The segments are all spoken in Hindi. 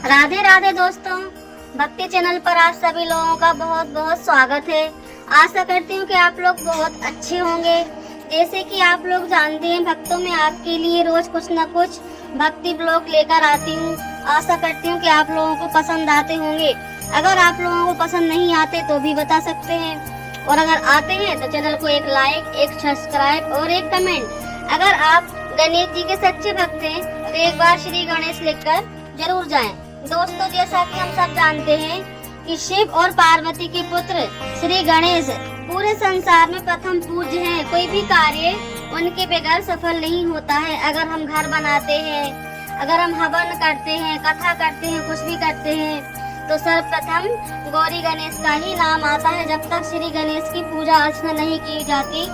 राधे राधे दोस्तों, भक्ति चैनल पर आप सभी लोगों का बहुत बहुत स्वागत है। आशा करती हूँ कि आप लोग बहुत अच्छे होंगे। जैसे कि आप लोग जानते हैं, भक्तों में आपके लिए रोज कुछ न कुछ भक्ति ब्लॉग लेकर आती हूँ। आशा करती हूँ कि आप लोगों को पसंद आते होंगे। अगर आप लोगों को पसंद नहीं आते तो भी बता सकते हैं, और अगर आते हैं तो चैनल को एक लाइक, एक सब्सक्राइब और एक कमेंट। अगर आप गणेश जी के सच्चे भक्त हैं तो एक बार श्री गणेश लिखकर जरूर जाएं। दोस्तों, जैसा कि हम सब जानते हैं कि शिव और पार्वती के पुत्र श्री गणेश पूरे संसार में प्रथम पूज्य हैं। कोई भी कार्य उनके बगैर सफल नहीं होता है। अगर हम घर बनाते हैं, अगर हम हवन करते हैं, कथा करते हैं, कुछ भी करते हैं, तो सर्वप्रथम गौरी गणेश का ही नाम आता है। जब तक श्री गणेश की पूजा अर्चना नहीं की जाती,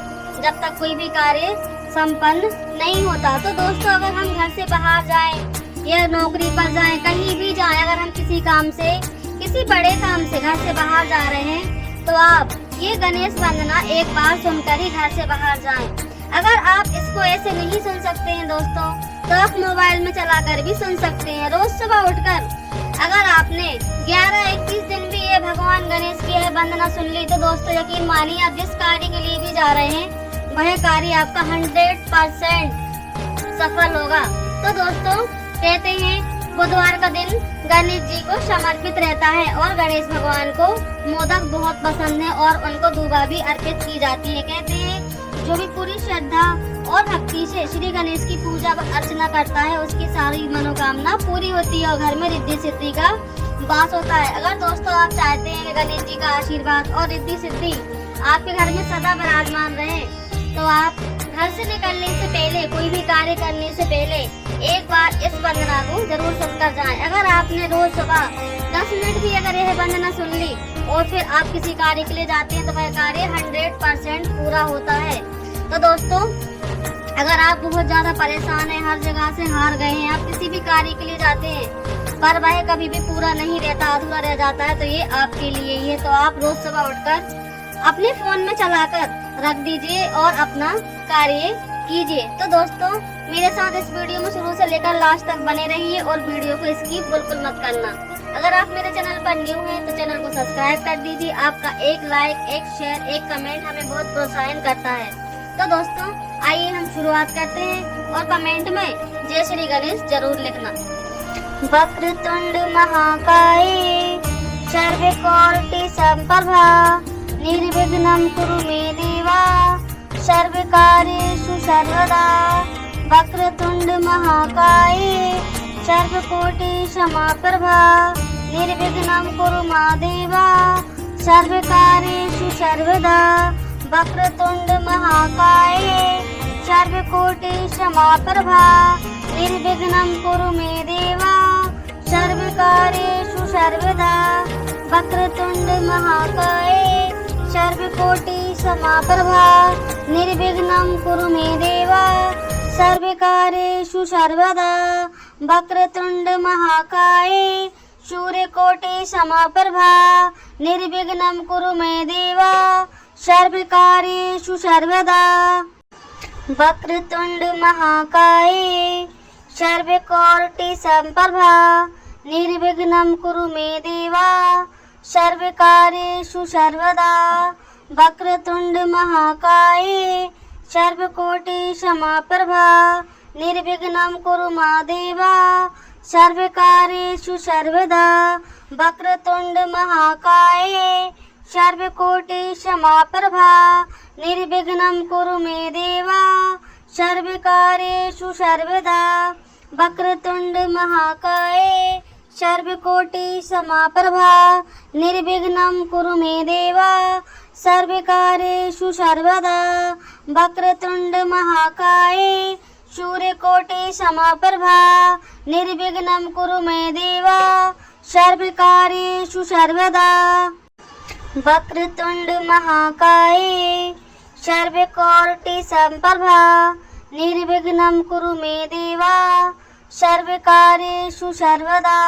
जब तक कोई भी कार्य संपन्न नहीं होता। तो दोस्तों, अगर हम घर से बाहर जाएं या नौकरी पर जाएं, कहीं भी जाएं, अगर हम किसी काम से, किसी बड़े काम से घर से बाहर जा रहे हैं, तो आप ये गणेश वंदना एक बार सुनकर ही घर से बाहर जाएं। अगर आप इसको ऐसे नहीं सुन सकते हैं दोस्तों, तो आप मोबाइल में चलाकर भी सुन सकते हैं। रोज सुबह उठकर अगर आपने 11-21 दिन भी ये भगवान गणेश की यह वंदना सुन ली, तो दोस्तों यकीन मानिए, आप जिस कार्य के लिए भी जा रहे हैं वह कार्य आपका 100% सफल होगा। तो दोस्तों, कहते हैं बुधवार का दिन गणेश जी को समर्पित रहता है और गणेश भगवान को मोदक बहुत पसंद है और उनको दूबा भी अर्पित की जाती है। कहते हैं जो भी पूरी श्रद्धा और भक्ति से श्री गणेश की पूजा अर्चना करता है, उसकी सारी मनोकामना पूरी होती है और घर में रिद्धि सिद्धि का वास होता है। अगर दोस्तों आप चाहते हैं कि गणेश जी का आशीर्वाद और रिद्धि सिद्धि आपके घर में सदा विराजमान रहे, तो आप घर से निकलने से पहले, कोई भी कार्य करने से पहले एक बार इस वंदना को जरूर सुनकर जाएं। अगर आपने रोज सुबह 10 मिनट भी अगर यह वंदना सुन ली और फिर आप किसी कार्य के लिए जाते हैं, तो वह कार्य 100% पूरा होता है। तो दोस्तों, अगर आप बहुत ज्यादा परेशान हैं, हर जगह से हार गए हैं, आप किसी भी कार्य के लिए जाते हैं पर वह कभी भी पूरा नहीं रहता, अधूरा रह जाता है, तो ये आपके लिए ही है। तो आप रोज सुबह उठकर अपने फोन में चलाकर रख दीजिए और अपना कार्य कीजिए। तो दोस्तों, मेरे साथ इस वीडियो में शुरू से लेकर लास्ट तक बने रहिए और वीडियो को स्किप बिल्कुल मत करना। अगर आप मेरे चैनल पर न्यू हैं तो चैनल को सब्सक्राइब कर दीजिए। आपका एक लाइक, एक शेयर, एक कमेंट हमें बहुत प्रोत्साहन करता है। तो दोस्तों, आइए हम शुरुआत करते हैं और कमेंट में जय श्री गणेश जरूर लिखना। वक्रतुंड महाकाय सर्वकोटि संप्रभा निर्विघ्नं कुरु मे देवा सर्वकार्येषु सर्वदा। वक्रतुंड महाकाय सर्वकोटि समप्रभा निर्विघ्नं कुरु मा देवा सर्वकार्येषु सर्वदा। वक्रतुंड महाकाय सर्वकोटि समप्रभा निर्विघ्नं कुरु मे देवा सर्वकार्येषु सर्वदा। वक्रतुंड महाकाय सर्वकोटि समप्रभा निर्विघ्नं कुरु मे देवा सर्वकार्येषु सर्वदा। वक्रतुंड महाकाय सूर्यकोटि समप्रभा निर्विघ्नं कुरु मे देवा सर्वकार्येषु सर्वदा। वक्रतुंड महाकाय सर्वकोटि समप्रभा निर्विघ्नं कुरु मे देवा सर्वकार्येषु सर्वदा। वक्रतुंड महाकाय सर्वकोटि समप्रभा निर्विघ्नं कुरु मा देवा सर्वकार्येषु सर्वदा। वक्रतुंड महाकाय सर्वकोटि समप्रभा निर्विघ्नं कुरु मे देवा सर्वकार्येषु सर्वदा। वक्रतुंड महाकाय सर्वकोटि समप्रभा निर्विघ्नं कुरु मे देवा सर्वकार्येषु सर्वदा। वक्रतुंड महाकाय सूर्यकोटि समप्रभा निर्विघ्नं कुरु मे देवा सर्वकार्येषु सर्वदा। वक्रतुंड महाकाय सर्वकोटि समप्रभा निर्विघ्नं कुरु मे देवा सर्वकार्येषु सर्वदा।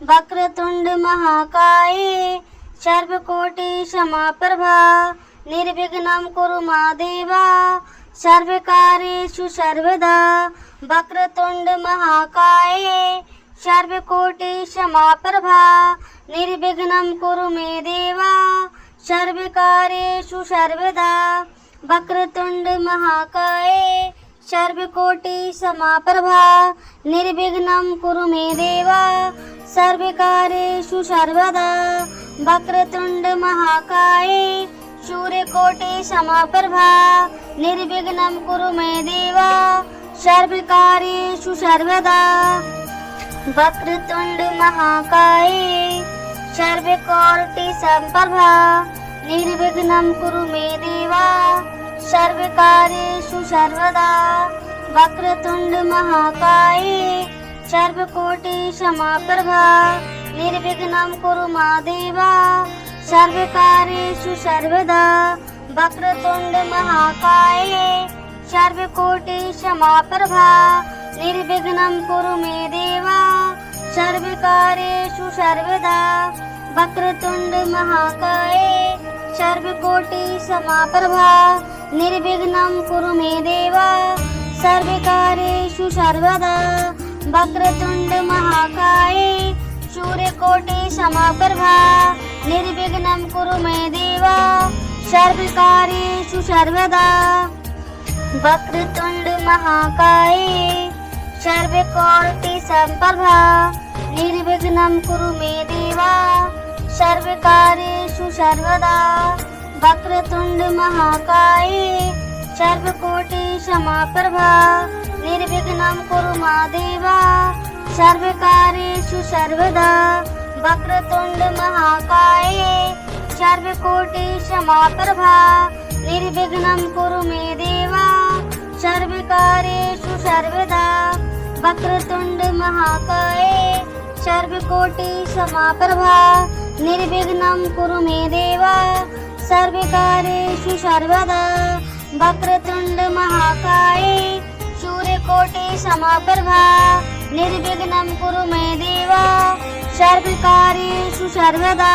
वक्रतुंड महाकाय सर्वकोटि समप्रभा निर्विघ्नं कुरु मा देवा सर्वकार्येषु सर्वदा। वक्रतुंड महाकाय सर्वकोटि समाप्रभा निर्विघ्नं कुरु मे देवा सर्वकार्येषु सर्वदा वक्रतुंड महाकाय सर्वकोटि समाप्रभा निर्विघ्नं कुरु मे देवा सर्वकार्येषु सर्वदा वक्रतुंड महाकाय सूर्यकोटि समाप्रभा निर्विघ्नं कुरु मे देवा सर्वकार्येषु सर्वदा वक्रतुंड महाकाय सर्वकोटि समाप्रभा निर्विघ्नं कुरु मे देवा सर्वकार्येषु सर्वदा वक्रतुंड महाकाय सर्वकोटि समाप्रभा निर्विघ्नं कुरु मा देवा सर्वकार्येषु सर्वदा वक्रतुंड महाकाय सर्वकोटि समाप्रभा निर्विघ्नं कुरु मे देवा सर्वकार्येषु सर्वदा वक्रतुंड महाकाय सर्वकोटि समाप्रभा निर्विघ्नं कुरु मे देवा सर्वकार्येषु सर्वदा वक्रतुंड महाकाय सूर्यकोटि समाप्रभा निर्विघ्नं कुरु मे देवा सर्वकार्येषु सर्वदा वक्रतुंड महाकाय सर्वकोटि समाप्रभा निर्विघ्नं कुरु मे देवा सर्वकार्येषु सर्वदा वक्रतुंड महाकाय सर्वकोटि समाप्रभा निर्विघ्नं कुरु मा देवा सर्वकार्येषु सर्वदा वक्रतुंड महाकाय सर्वकोटि समाप्रभा निर्विघ्नं कुरु मे देवा सर्वकार्येषु सर्वदा वक्रतुंड महाकाय सर्वकोटि समाप्रभा निर्विघ्नं कुरु मे देवा सर्वकार्येषु सर्वदा वक्रतुंड महाकाय सूर्यकोटि समाप्रभा निर्विघ्नं कुरु मे देवा सर्वकार्येषु सर्वदा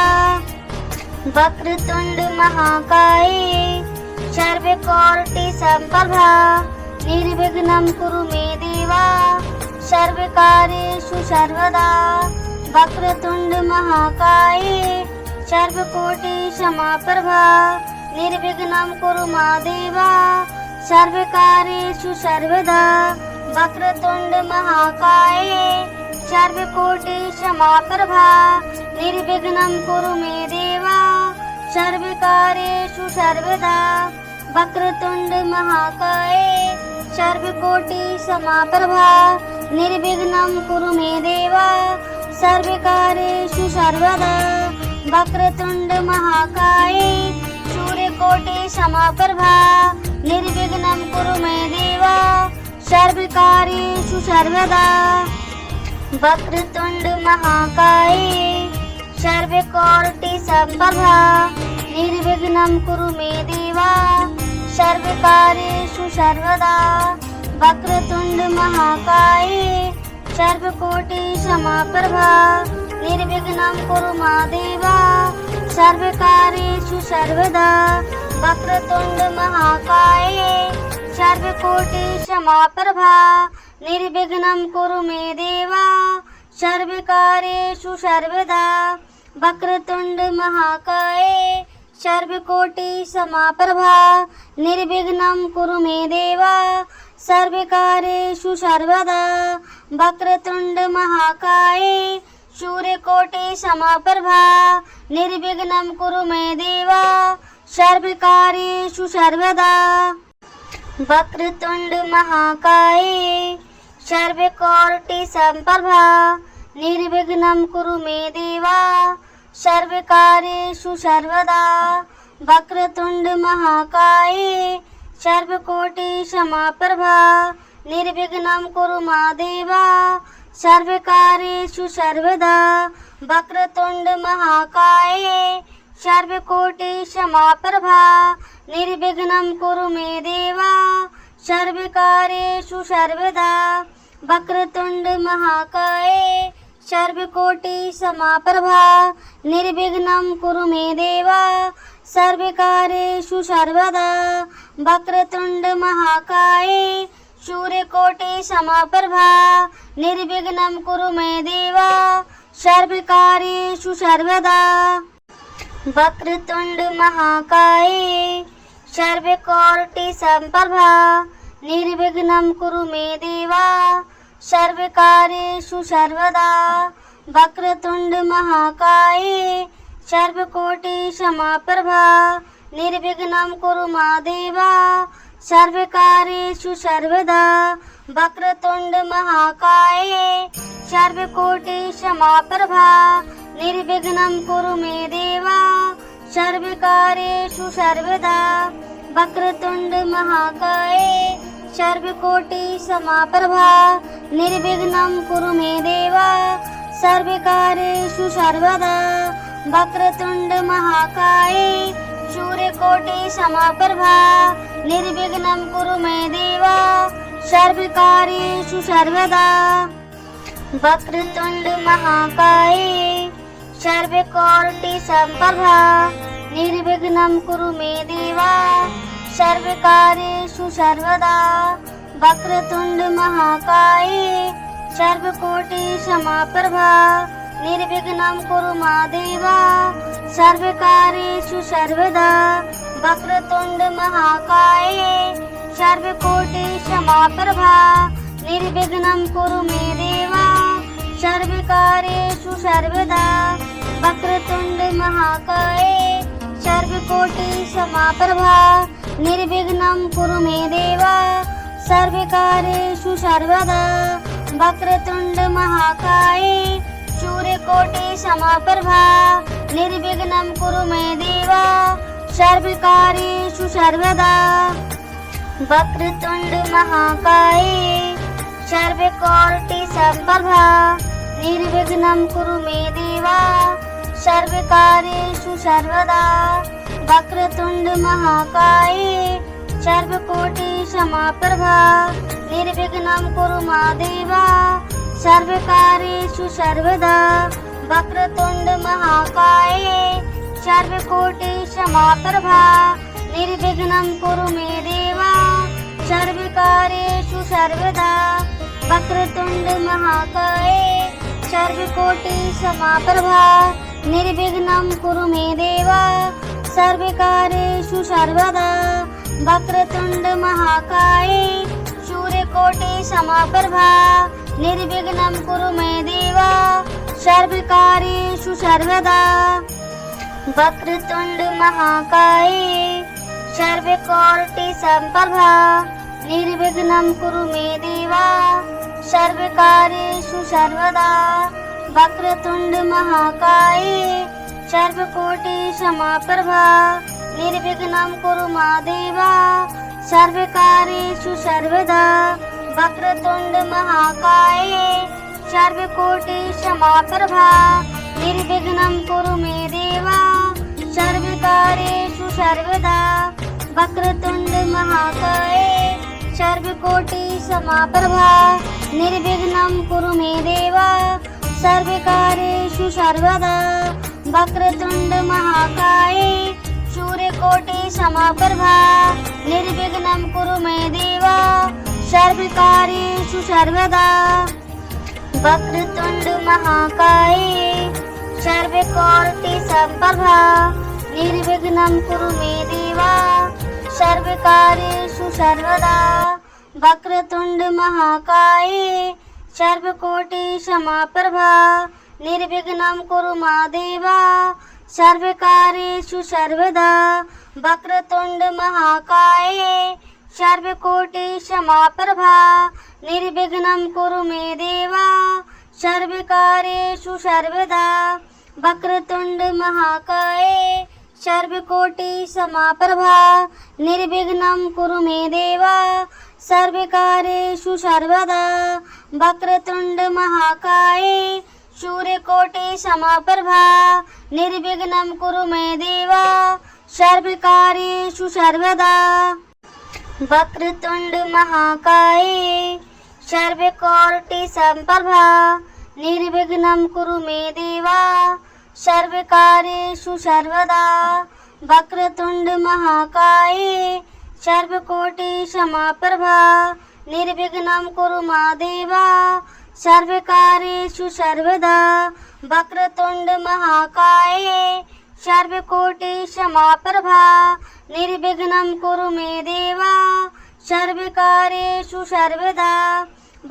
वक्रतुंड महाकाय सर्वकोटि समाप्रभा निर्विघ्नं कुरु मे देवा सर्वकार्येषु सर्वदा वक्रतुंड महाकाय सर्वकोटि समाप्रभा निर्विघ्नं कुरु मा देवा सर्वकार्येषु सर्वदा वक्रतुंड महाकाय सर्वकोटि समाप्रभा निर्विघ्नं कुरु मे देवा सर्वकार्येषु सर्वदा वक्रतुंड महाकाय सर्वकोटि समाप्रभा निर्विघ्नं कुरु मे देवा सर्वकार्येषु सर्वदा वक्रतुंड महाकाय सूर्यकोटि समाप्रभा निर्विघ्नं कुरु मे देवा सर्वकार्येषु सर्वदा वक्रतुंड महाकाय सर्वकोटि समाप्रभा निर्विघ्नं कुरु मे देवा सर्वकार्येषु सर्वदा वक्रतुंड महाकाय सर्वकोटि समाप्रभा निर्विघ्नं कुरु मा देवा सर्वकार्येषु सर्वदा वक्रतुंड महाकाय सर्वकोटि समाप्रभा निर्विघ्नं कुरु मे देवा सर्वकार्येषु सर्वदा वक्रतुंड महाकाय सर्वकोटि समाप्रभा निर्विघ्नं कुरु मे देवा सर्वकार्येषु सर्वदा वक्रतुंड महाकाय सूर्यकोटि समाप्रभा निर्विघ्नं कुरु मे देवा सर्वकार्येषु सर्वदा वक्रतुंड महाकाय सर्वकोटि समाप्रभा निर्विघ्नं कुरु मे देवा सर्वकार्येषु सर्वदा वक्रतुंड महाकाय सर्वकोटि समाप्रभा निर्विघ्नं कुरु मा देवा सर्वकार्येषु सर्वदा वक्रतुंड महाकाय सर्वकोटि समाप्रभा निर्विघ्नं कुरु मे देवा सर्वकार्येषु सर्वदा वक्रतुंड महाकाय सर्वकोटि समाप्रभा निर्विघ्नं कुरु मे देवा सर्वकार्येषु सर्वदा वक्रतुंड महाकाय सूर्यकोटि समप्रभा निर्विघ्नं कुरु मे देव सर्वकार्येषु सर्वदा। वक्रतुंड महाकाय सर्वकोटि समप्रभा निर्विघ्नं कुरु मे देव सर्वकार्येषु सर्वदा। वक्रतुंड महाकाय सर्वकोटि समप्रभा निर्विघ्नं कुरु मा देव सर्वकार्येषु सर्वदा। वक्रतुंड महाकाय सर्वकोटि समप्रभा निर्विघ्नं कुरु मे देव सर्वकार्येषु सर्वदा। वक्रतुंड महाकाय सर्वकोटि समप्रभा निर्विघ्नं कुरु मे देव सर्वकार्येषु सर्वदा। वक्रतुंड महाकाय सूर्यकोटि समप्रभा निर्विघ्नं कुरु मे देव सर्वकार्येषु सर्वदा। वक्रतुंड महाकाय सर्वकोटि समप्रभा निर्विघ्नं कुरु मे देव सर्वकार्येषु सर्वदा। वक्रतुंड महाकाय सर्वकोटि समप्रभा निर्विघ्नं कुरु मा देव सर्वकार्येषु सर्वदा। वक्रतुंड महाकाय सर्वकोटि समप्रभा निर्विघ्नं कुरु मे देव सर्वकार्येषु सर्वदा। वक्रतुंड महाकाय सर्वकोटि समप्रभा निर्विघ्नं कुरु मे देव सर्वकार्येषु सर्वदा। वक्रतुंड महाकाय सूर्यकोटि समप्रभा निर्विघ्नं कुरु मे देव सर्वकार्येषु सर्वदा। वक्रतुंड महाकाय सर्वकोटि समप्रभा निर्विघ्नं कुरु मे देव सर्वकार्येषु सर्वदा। वक्रतुंड महाकाय सर्वकोटि समप्रभा निर्विघ्नं कुरु मा देव सर्वकार्येषु सर्वदा। वक्रतुंड महाकाय सर्वकोटि समप्रभा निर्विघ्नं कुरु मे देव सर्वकार्येषु सर्वदा। वक्रतुंड महाकाय सर्वकोटि समप्रभा निर्विघ्नं कुरु मे देव सर्वकार्येषु सर्वदा। वक्रतुंड महाकाय सूर्यकोटि समप्रभा निर्विघ्नं कुरु मे देव सर्वकार्येषु सर्वदा। वक्रतुंड महाकाय सर्वकोटि समप्रभा निर्विघ्नं कुरु मे देव सर्वकार्येषु सर्वदा। वक्रतुंड महाकाय सर्वकोटि समप्रभा निर्विघ्नं कुरु मा देव सर्वकार्येषु सर्वदा। वक्रतुंड महाकाय सर्वकोटि समप्रभा निर्विघ्नं कुरु मे देव सर्वकार्येषु सर्वदा। वक्रतुंड महाकाय सर्वकोटि समप्रभा निर्विघ्नं कुरु मे देव सर्वकार्येषु सर्वदा। वक्रतुंड महाकाय सूर्यकोटि समप्रभा निर्विघ्नं कुरु मे देव सर्वकार्येषु सर्वदा। वक्रतुंड महाकाय सर्वकोटि समप्रभा निर्विघ्नं कुरु मे देव सर्वकार्येषु सर्वदा। वक्रतुंड महाकाय सर्वकोटि समप्रभा निर्विघ्नं कुरु मा देव सर्वकार्येषु सर्वदा। वक्रतुंड महाकाय सर्वकोटि समप्रभा निर्विघ्नं कुरु मे देव सर्वकार्येषु सर्वदा। वक्रतुंड महाकाय सर्वकोटि समप्रभा निर्विघ्नं कुरु मे देव सर्वकार्येषु सर्वदा। वक्रतुंड महाकाय सूर्यकोटि समप्रभा निर्विघ्नं कुरु मे देव सर्वकार्येषु सर्वदा। वक्रतुंड महाकाय सर्वकोटि समप्रभा निर्विघ्नं कुरु मे देव सर्वकार्येषु सर्वदा। वक्रतुंड महाकाय सर्वकोटि समप्रभा निर्विघ्नं कुरु मा देवा सर्वकार्येषु सर्वदा वक्रतुंड महाकाय सर्वकोटि समाप्रभा निर्विघ्नं कुरु मे देवा सर्वकार्येषु सर्वदा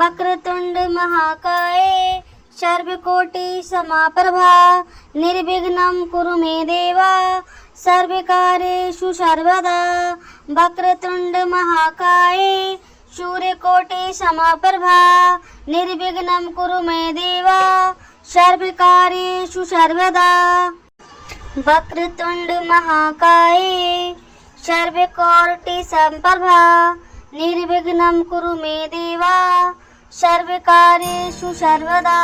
वक्रतुंड महाकाय सर्वकोटि समाप्रभा निर्विघ्नं कुरु मे देवा सर्वकार्येषु सर्वदा वक्रतुंड महाकाय सूर्यकोटि समाप्रभा निर्विघ्नं कुरु मे देवा सर्वकार्येषु सर्वदा वक्रतुंड महाकाय सर्वकोटि समाप्रभा निर्विघ्नं कुरु मे देवा सर्वकार्येषु सर्वदा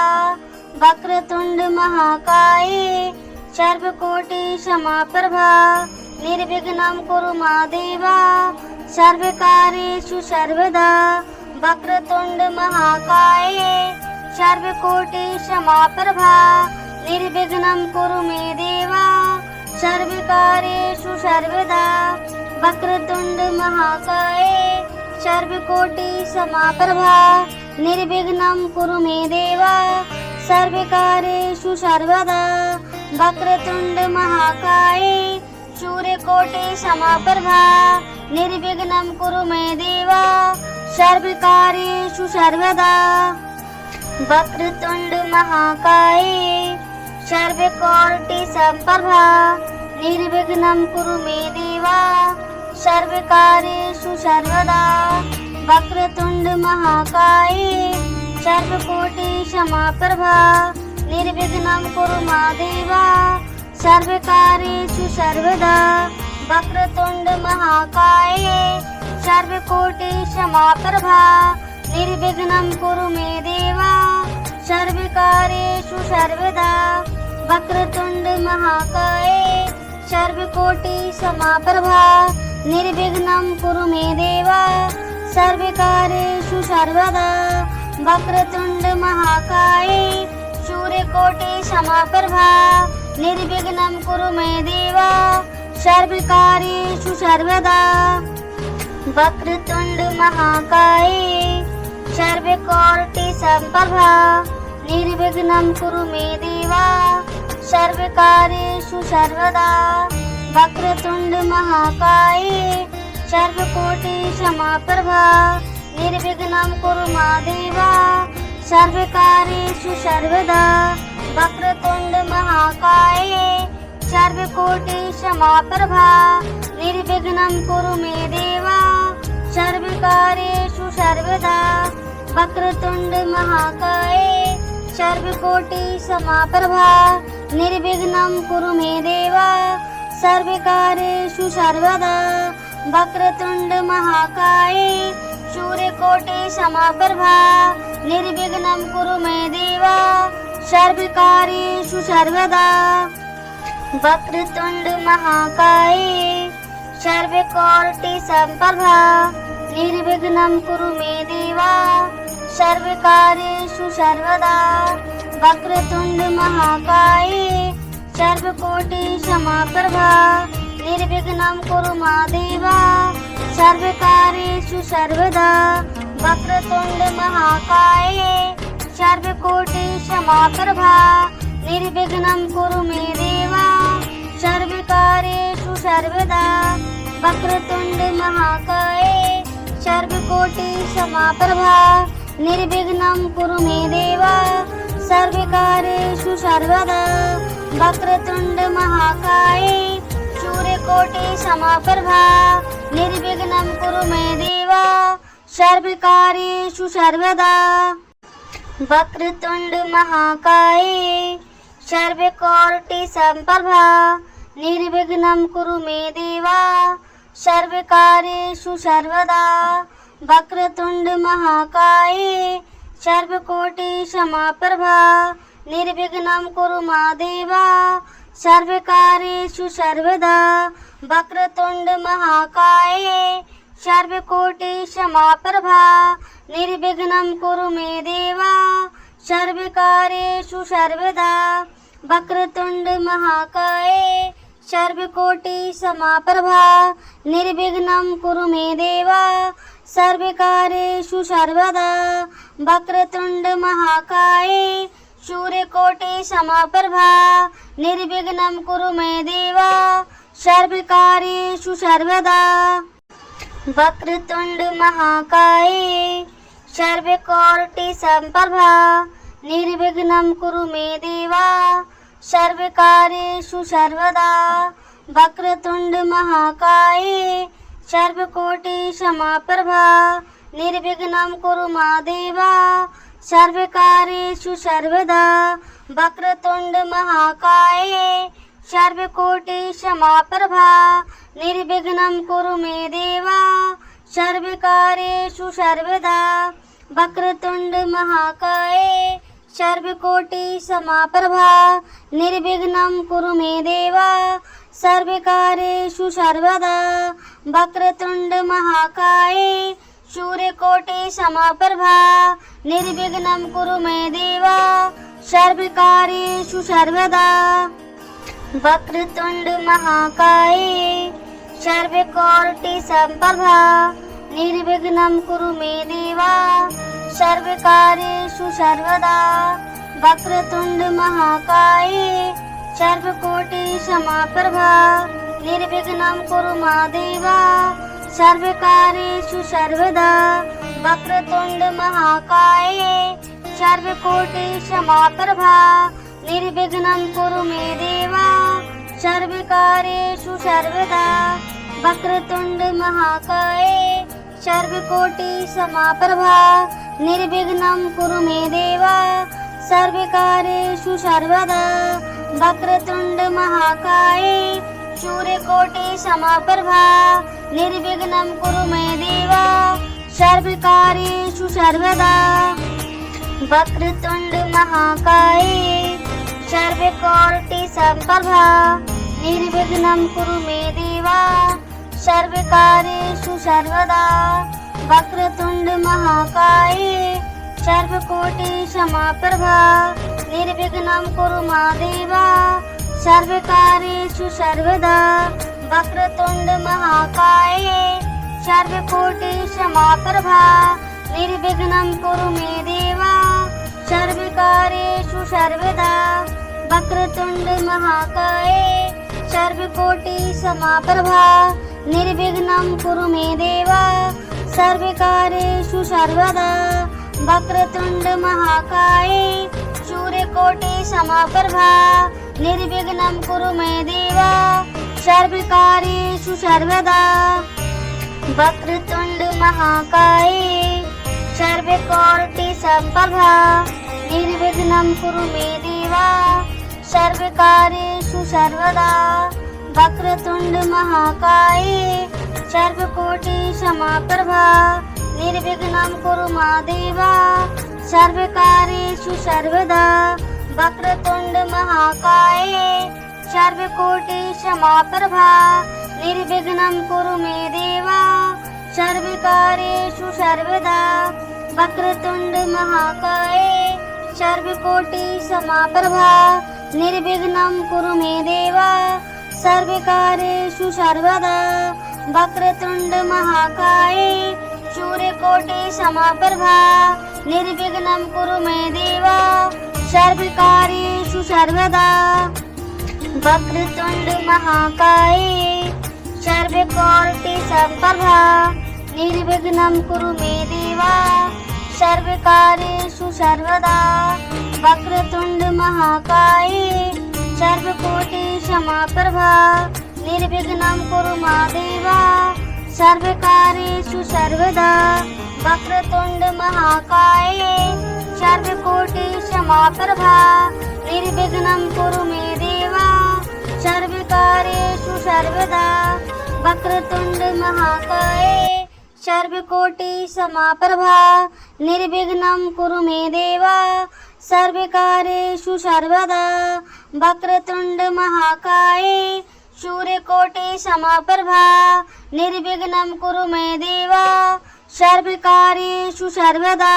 वक्रतुंड महाकाय सर्वकोटि समाप्रभा निर्विघ्नं कुरु मा देवा सर्वकार्येषु सर्वदा वक्रतुंड महाकाय सर्वकोटि समाप्रभा निर्विघ्नं कुरु मे देवा सर्वकार्येषु सर्वदा वक्रतुंड महाकाय सर्वकोटि समाप्रभा निर्विघ्नं कुरु मे देवा सर्वकार्येषु सर्वदा वक्रतुंड महाकाय सूर्यकोटि समाप्रभा निर्विघ्नं कुरु मे देवा सर्वकार्येषु सर्वदा वक्रतुंड महाकाय सर्वकोटि समाप्रभा निर्विघ्नं कुरु मे देवा सर्वकार्येषु सर्वदा वक्रतुंड महाकाय सर्वकोटि समाप्रभा निर्विघ्नं कुरु मा देवा सर्वकार्येषु सर्वदा वक्रतुंड महाकाय सर्वकोटि समाप्रभा निर्विघ्नं कुरु मे देवा सर्वकार्येषु सर्वदा वक्रतुंड महाकाय सर्वकोटि समाप्रभा निर्विघ्नं कुरु मे देवा सर्वकार्येषु सर्वदा वक्रतुंड महाकाय सूर्यकोटि समाप्रभा निर्विघ्नं कुरु मे देवा सर्वकार्येषु सर्वदा वक्रतुंड महाकाय सर्वकोटि समाप्रभा निर्विघ्नं कुरु मे देवा सर्वकार्येषु सर्वदा वक्रतुंड महाकाय सर्वकोटि समाप्रभा निर्विघ्नं कुरु मा देवा सर्वकार्येषु सर्वदा वक्रतुंड महाकाय सर्वकोटि समाप्रभा निर्विघ्नं कुरु मे देवा सर्वकार्येषु सर्वदा वक्रतुंड महाकाय सर्वकोटि समाप्रभा निर्विघ्नं कुरु मे देवा सर्वकार्येषु सर्वदा वक्रतुंड महाकाय सूर्यकोटि समाप्रभा निर्विघ्नं कुरु मे देवा सर्वकार्येषु सर्वदा वक्रतुंड महाकाय सर्वकोटि समाप्रभा निर्विघ्नं कुरु मे देवा सर्वकार्येषु सर्वदा वक्रतुंड महाकाय सर्वकोटि समाप्रभा निर्विघ्नं कुरु मा देवा सर्वकार्येषु सर्वदा वक्रतुंड महाकाय सर्वकोटि समाप्रभा निर्विघ्नं कुरु मे देवा सर्वकार्येषु सर्वदा वक्रतुंड महाकाय सर्वकोटि समाप्रभा निर्विघ्नं कुरु मे देवा सर्वकार्येषु सर्वदा वक्रतुंड महाकाय सूर्यकोटि समाप्रभा निर्विघ्नं कुरु मे देवा सर्वकार्येषु सर्वदा वक्रतुंड महाकाय सर्वकोटि समाप्रभा निर्विघ्नं कुरु मे देवा सर्वकार्येषु सर्वदा वक्रतुंड महाकाय सर्वकोटि समाप्रभा निर्विघ्नं कुरु मा देवा सर्वकार्येषु सर्वदा वक्रतुंड महाकाय सर्वकोटि समाप्रभा निर्विघ्नं कुरु मे देवा सर्वकार्येषु सर्वदा वक्रतुंड महाकाय सर्वकोटि समाप्रभा निर्विघ्नं कुरु मे देवा सर्वकार्येषु सर्वदा वक्रतुंड महाकाय सूर्यकोटि समप्रभा निर्विघ्नं कुरु मे देव सर्वकार्येषु सर्वदा वक्रतुंड महाकाय सर्वकोटि समप्रभा निर्विघ्नं कुरु मे देव सर्वकार्येषु सर्वदा वक्रतुंड महाकाय सर्वकोटि समप्रभा निर्विघ्नं कुरु मा देव सर्वकार्येषु सर्वदा वक्रतुंड महाकाय सर्वकोटि समप्रभा निर्विघ्नं कुरु मे देव सर्वकार्येषु सर्वदा वक्रतुंड महाकाय सर्वकोटि समप्रभा निर्विघ्नं कुरु मे देव सर्वकार्येषु सर्वदा वक्रतुंड महाकाय सूर्यकोटि समप्रभा निर्विघ्नं कुरु मे देव सर्वकार्येषु सर्वदा वक्रतुंड महाकाय सर्वकोटि समप्रभा निर्विघ्नं कुरु मे देव सर्वकार्येषु सर्वदा वक्रतुंड महाकाय सर्वकोटि समप्रभा निर्विघ्नं कुरु मा देव सर्वकार्येषु सर्वदा वक्रतुंड महाकाय सर्वकोटि समप्रभा निर्विघ्नं कुरु मे देव सर्वकार्येषु सर्वदा वक्रतुंड महाकाय सर्वकोटि समप्रभा निर्विघ्नं कुरु मे देव सर्वकार्येषु सर्वदा वक्रतुंड महाकाय सूर्यकोटि समप्रभा निर्विघ्नं कुरु मे देव सर्वकार्येषु सर्वदा वक्रतुंड महाकाय सर्वकोटि समप्रभा निर्विघ्नं कुरु मे देव सर्वकार्येषु सर्वदा वक्रतुंड महाकाय सर्वकोटि समप्रभा निर्विघ्नं कुरु मा देव सर्वकार्येषु सर्वदा वक्रतुंड महाकाय सर्वकोटि समप्रभा निर्विघ्नं कुरु मे देव सर्वकार्येषु सर्वदा वक्रतुंड महाकाय सर्वकोटि समप्रभा निर्विघ्नं कुरु मे देव सर्वकार्येषु सर्वदा वक्रतुंड महाकाय सूर्यकोटि समप्रभा निर्विघ्नं कुरु मे देव सर्वकार्येषु सर्वदा वक्रतुंड महाकाय सर्वकोटि समप्रभा निर्विघ्नं कुरु मे देव सर्वकार्येषु सर्वदा वक्रतुंड महाकाय सर्वकोटि समप्रभा निर्विघ्नं कुरु मा देव सर्वकार्येषु सर्वदा वक्रतुंड महाकाय सर्वकोटि समप्रभा निर्विघ्नं कुरु मे देव सर्वकार्येषु सर्वदा वक्रतुंड महाकाय सर्वकोटि समप्रभा निर्विघ्नं कुरु मे देव सर्वकार्येषु सर्वदा वक्रतुंड महाकाय सूर्यकोटि समप्रभा निर्विघ्नं कुरु मे देव सर्वकार्येषु सर्वदा वक्रतुंड महाकाय सर्वकोटि समप्रभा निर्विघ्नं कुरु मे देव सर्वकार्येषु सर्वदा वक्रतुंड महाकाय सर्वकोटि समप्रभा निर्विघ्नं कुरु मा देव सर्वकार्येषु सर्वदा वक्रतुंड महाकाय सर्वकोटि समप्रभा निर्विघ्नं कुरु मे देव सर्वकार्येषु सर्वदा वक्रतुंड महाकाय सर्वकोटि समप्रभा निर्विघ्नं कुरु मे देव सर्वकार्येषु सर्वदा वक्रतुंड महाकाय सूर्यकोटि समप्रभा निर्विघ्नं कुरु मे देव सर्वकार्येषु सर्वदा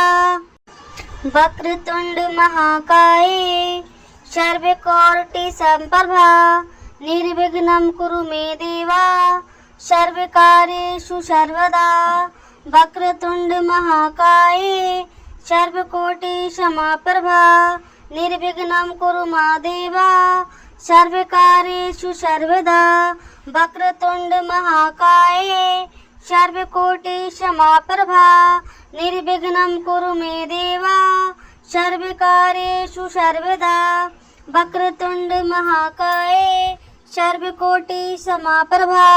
वक्रतुंड महाकाय सर्वकोटि समप्रभा निर्विघ्नं कुरु मे देव सर्वकार्येषु सर्वदा वक्रतुंड महाकाय सर्वकोटि समाप्रभा निर्विघ्नं कुरु मा देवा सर्वकार्येषु सर्वदा। वक्रतुंड महाकाय सर्वकोटि समाप्रभा निर्विघ्नं कुरु मे देवा सर्वकार्येषु सर्वदा। वक्रतुंड महाकाय सर्वकोटि समाप्रभा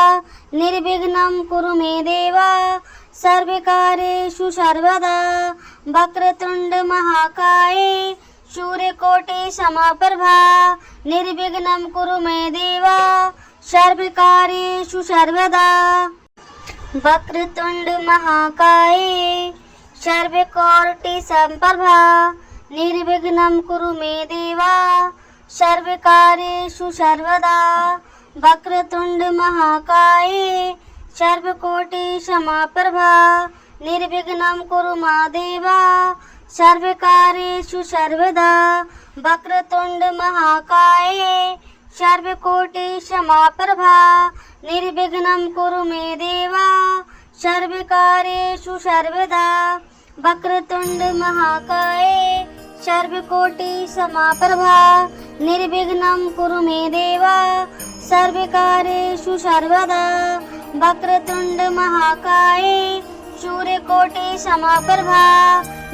निर्विघ्नं कुरु मे देवा सर्वकार्येषु सर्वदा। वक्रतुंड महाकाय सूर्यकोटि समाप्रभा निर्विघ्नं कुरु मे देवा सर्वकार्येषु सर्वदा। वक्रतुंड महाकाय सर्वकोटि समाप्रभा निर्विघ्नं कुरु मे देवा सर्वकार्येषु सर्वदा। वक्रतुंड महाकाय सर्वकोटि समाप्रभा निर्विघ्नं कुरु मा देवा सर्वकार्येषु सर्वदा। वक्रतुंड महाकाय सर्वकोटि समाप्रभा निर्विघ्नं कुरु मे देवा सर्वकार्येषु सर्वदा। वक्रतुंड महाकाय सर्वकोटि समाप्रभा निर्विघ्नं कुरु मे देवा सर्वकार्येषु सर्वदा। वक्रतुंड महाकाय सूर्यकोटि समाप्रभा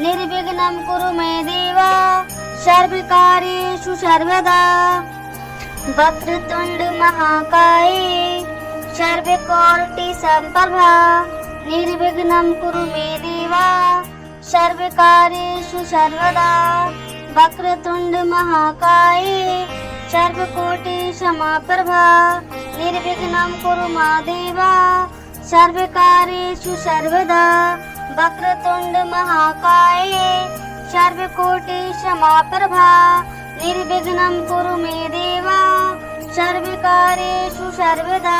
निर्विघ्नं कुरु मे देवा सर्वकार्येषु सर्वदा। वक्रतुंड महाकाय सर्वकोटि समाप्रभा निर्विघ्नं कुरु मे देवा सर्वकार्येषु सर्वदा। वक्रतुंड महाकाय सर्वकोटि समाप्रभा निर्विघ्नं कुरु मा देवा सर्वकार्येषु सर्वदा। वक्रतुंड महाकाय सर्वकोटि समाप्रभा निर्विघ्नं कुरु मे देवा सर्वकार्येषु सर्वदा।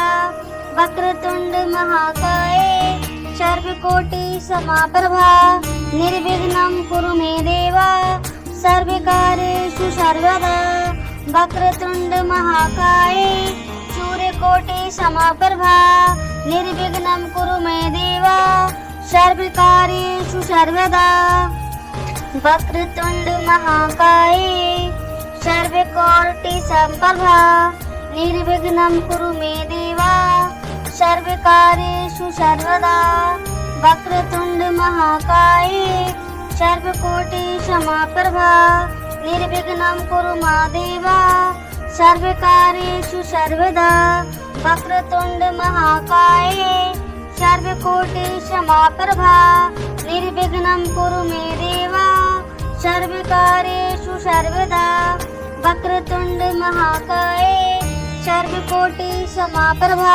वक्रतुंड महाकाय सर्वकोटि समाप्रभा निर्विघ्नं कुरु मे देवा सर्वकार्येषु सर्वदा। वक्रतुंड महाकाय सूर्यकोटि समाप्रभा निर्विघ्नं कुरु मे देवा सर्वकार्येषु सर्वदा। वक्रतुंड महाकाय सर्वकोटि समाप्रभा निर्विघ्नं कुरु मे देवा सर्वकार्येषु सर्वदा। वक्रतुंड महाकाय सर्वकोटि समाप्रभा निर्विघ्नं कुरु मा देवा सर्वकार्येषु सर्वदा। वक्रतुंड महाकाय सर्वकोटि समाप्रभा निर्विघ्नं कुरु मे देवा सर्वकार्येषु सर्वदा। वक्रतुंड महाकाय सर्वकोटि समाप्रभा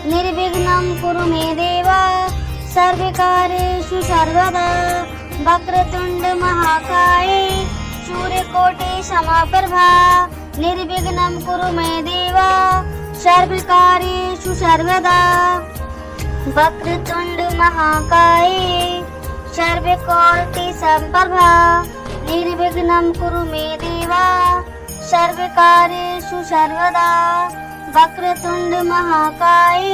निर्विघ्नं कुरु मे देवा सर्वकार्येषु सर्वदा। वक्रतुंड महाकाय सूर्यकोटि समाप्रभा निर्विघ्नं कुरु मे देवा सर्वकार्येषु सर्वदा। वक्रतुंड महाकाय सर्वकोटि समाप्रभा निर्विघ्नं कुरु मे देवा सर्वकार्येषु सर्वदा। वक्रतुंड महाकाय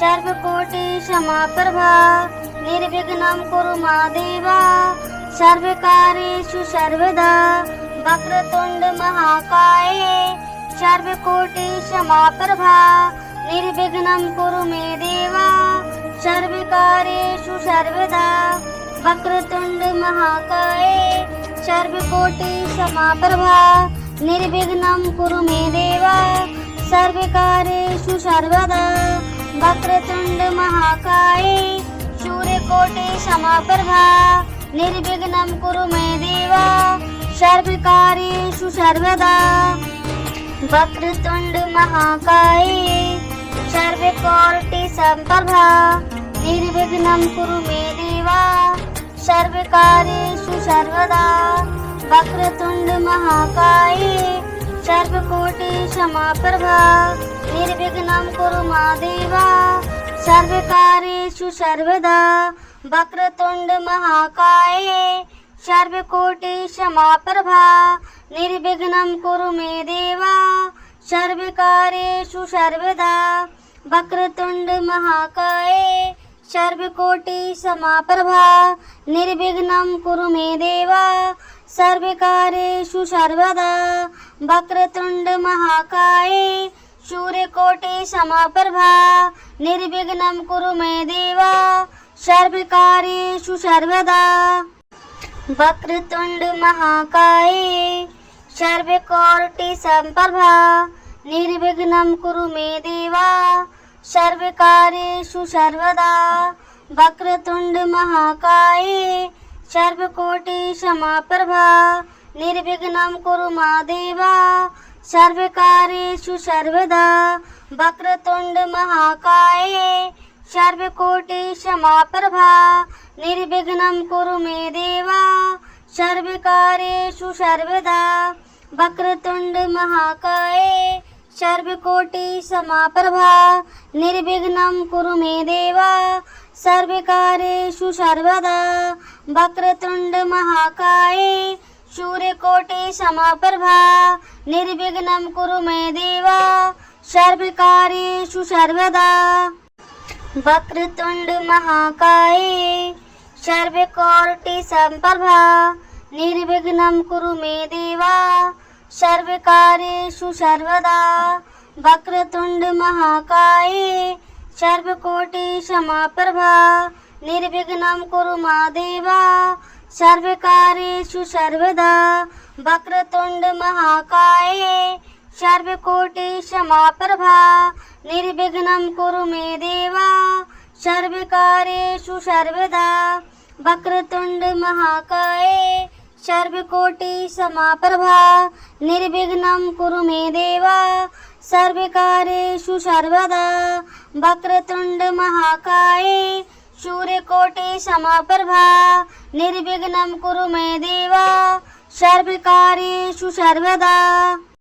सर्वकोटि समाप्रभा निर्विघ्नं कुरु मा देवा सर्वकार्येषु सर्वदा। वक्रतुंड महाकाय सर्वकोटि समाप्रभा निर्विघ्नं कुरु मे देवा सर्वकार्येषु सर्वदा। वक्रतुंड महाकाय सर्वकोटि समाप्रभा निर्विघ्नं कुरु मे देवा सर्वकार्येषु सर्वदा। वक्रतुंड महाकाय सूर्यकोटि समाप्रभा निर्विघ्नं कुरु मे देवा सर्वकार्येषु सर्वदा। वक्रतुंड महाकाय सर्वकोटि समाप्रभा निर्विघ्नं कुरु मे देवा सर्वकार्येषु सर्वदा। वक्रतुंड महाकाय सर्वकोटि समाप्रभा निर्विघ्नं कुरु मा देवा सर्वकार्येषु सर्वदा। वक्रतुंड महाकाय सर्वकोटि समाप्रभा निर्विघ्नं कुरु मे देवा सर्वकार्येषु सर्वदा। वक्रतुंड महाकाय सर्वकोटि समाप्रभा निर्विघ्नं कुरु मे देवा सर्वकार्येषु सर्वदा वक्रतुंड महाकाय सूर्यकोटि समाप्रभा निर्विघ्नं कुरु मे देवा सर्वकार्येषु सर्वदा वक्रतुंड महाकाय सर्वकोटि समाप्रभा निर्विघ्नं कुरु मे देवा सर्वकार्येषु सर्वदा वक्रतुंड महाकाय सर्वकोटि समाप्रभा निर्विघ्नं कुरु मा देवा सर्वकार्येषु सर्वदा वक्रतुंड महाकाय सर्वकोटि समाप्रभा निर्विघ्नं कुरु मे देवा सर्वकार्येषु सर्वदा वक्रतुंड महाकाय सर्वकोटि समाप्रभा निर्विघ्नं कुरु मे देवा सर्वकार्येषु सर्वदा वक्रतुंड महाकाय सूर्यकोटि समाप्रभा निर्विघ्नं कुरु मे देवा सर्वकार्येषु सर्वदा वक्रतुंड महाकाय सर्वकोटि समाप्रभा निर्विघ्नं कुरु मे देवा सर्वकार्येषु सर्वदा वक्रतुंड महाकाय सर्वकोटि समाप्रभा निर्विघ्नं कुरु मा देवा सर्वकार्येषु सर्वदा वक्रतुंड महाकाय सर्वकोटि समाप्रभा निर्विघ्नं कुरु मे देवा सर्वकार्येषु सर्वदा वक्रतुंड महाकाय सर्वकोटि समाप्रभा निर्विघ्नं कुरु मे देवा सर्वकार्येषु सर्वदा वक्रतुंड महाकाय सूर्यकोटि समाप्रभा निर्विघ्नं कुरु मे देवा सर्वकार्येषु सर्वदा।